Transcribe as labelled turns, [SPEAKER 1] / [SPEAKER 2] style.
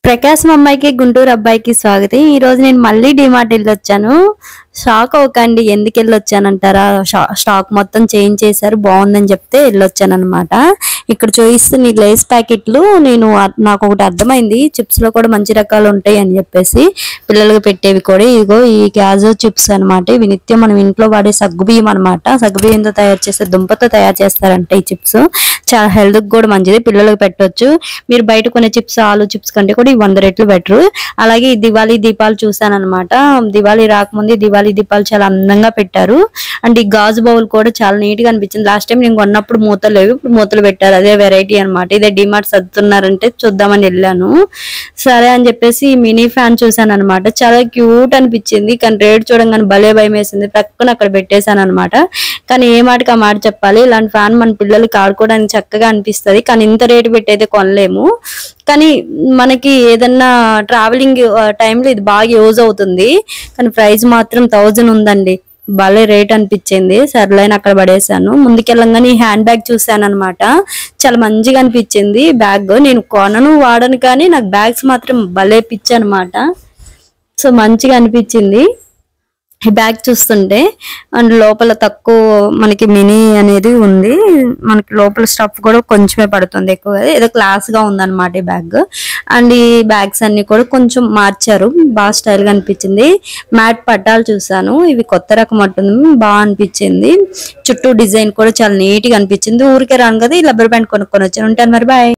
[SPEAKER 1] ప్రకాశం అమ్మాయికి గుంటూరు అబ్బాయికి స్వాగతం. ఈ రోజు నేను మళ్ళీ డిమార్ట్ వెళ్ళొచ్చాను. షాక్ అవ్వకండి, ఎందుకు వెళ్ళొచ్చానంటారా? స్టాక్ మొత్తం చేంజ్ చేశారు, బాగుందని చెప్తే వెళ్ళొచ్చాను అనమాట. ఇక్కడ చూపిస్తున్న ఈ లేస్ ప్యాకెట్లు నాకు ఒకటి అర్థమైంది, చిప్స్ లో కూడా మంచి రకాలు ఉంటాయి అని చెప్పేసి పిల్లలకు పెట్టేవి కూడా. ఇదిగో ఈ క్యాజో చిప్స్ అనమాట. ఇవి నిత్యం మనం ఇంట్లో వాడే సగ్గుబియ్యం అనమాట. సగ్గుబియ్యంతో తయారు చేసే దుంపతో తయారు చేస్తారంట ఈ చిప్స్. చాలా హెల్త్ కి కూడా మంచిది, పిల్లలకు పెట్టవచ్చు. మీరు బయట కొనే చిప్స్, ఆలు చిప్స్ కంటే కూడా 100 రెట్లు బెటర్. అలాగే దివాళీ దీపాలు చూసాను అనమాట. దివాళీ రాకముందు దివాళీ దీపాలు చాలా అందంగా పెట్టారు. అండ్ ఈ గాజు బౌల్ కూడా చాలా నీట్ గా అనిపించింది. లాస్ట్ టైం నేను కొన్నప్పుడు మూతలు లేవు, ఇప్పుడు మూతలు పెట్టారు. అదే వెరైటీ అనమాట. ఇదే డిమార్ట్ సర్దుతున్నారంటే చూద్దామని వెళ్ళాను. సరే అని చెప్పేసి మినీ ఫ్యాన్ చూసాను అనమాట. చాలా క్యూట్ అనిపించింది, కానీ రేట్ చూడంగానే భలే భయం వేసింది. పక్కన అక్కడ పెట్టేశాను అనమాట. కానీ ఏ మాటకి ఆ మాట చెప్పాలి, ఇలాంటి ఫ్యాన్ మన పిల్లలకి ఆడుకోవడానికి చక్కగా అనిపిస్తుంది. కానీ ఇంత రేటు పెట్టి అయితే కొనలేము. కానీ మనకి ఏదన్నా ట్రావెలింగ్ టైంలో ఇది బాగా యూజ్ అవుతుంది. కానీ ప్రైస్ మాత్రం 1000 ఉందండి, భలే రేట్ అనిపించింది. సర్లైన అక్కడ పడేసాను. ముందుకెళ్ళంగానే ఈ హ్యాండ్ బ్యాగ్ చూసాను అనమాట. చాలా మంచిగా అనిపించింది బ్యాగ్. నేను కొనను, వాడను, కానీ నాకు బ్యాగ్స్ మాత్రం భలే పిచ్చి అనమాట. సో మంచిగా అనిపించింది ఈ బ్యాగ్ చూస్తుంటే. అండ్ లోపల తక్కువ మనకి మినీ అనేది ఉంది. మనకి లోపల స్టఫ్ కూడా కొంచెమే పడుతుంది, ఎక్కువ ఏదో క్లాస్ గా ఉందన్నమాట ఈ బ్యాగ్. అండ్ ఈ బ్యాగ్స్ అన్ని కూడా కొంచెం మార్చారు, బాగా స్టైల్ గా అనిపించింది. మ్యాట్ పట్టాలు చూసాను, ఇవి కొత్త రకం ఉంటుంది, బాగా అనిపించింది. చుట్టూ డిజైన్ కూడా చాలా నీట్ గా అనిపించింది. ఊరికే రాను కదా, ఈ రబ్బర్ బ్యాండ్ కొనుక్కొని వచ్చాను. ఉంటాను మరి, బాయ్.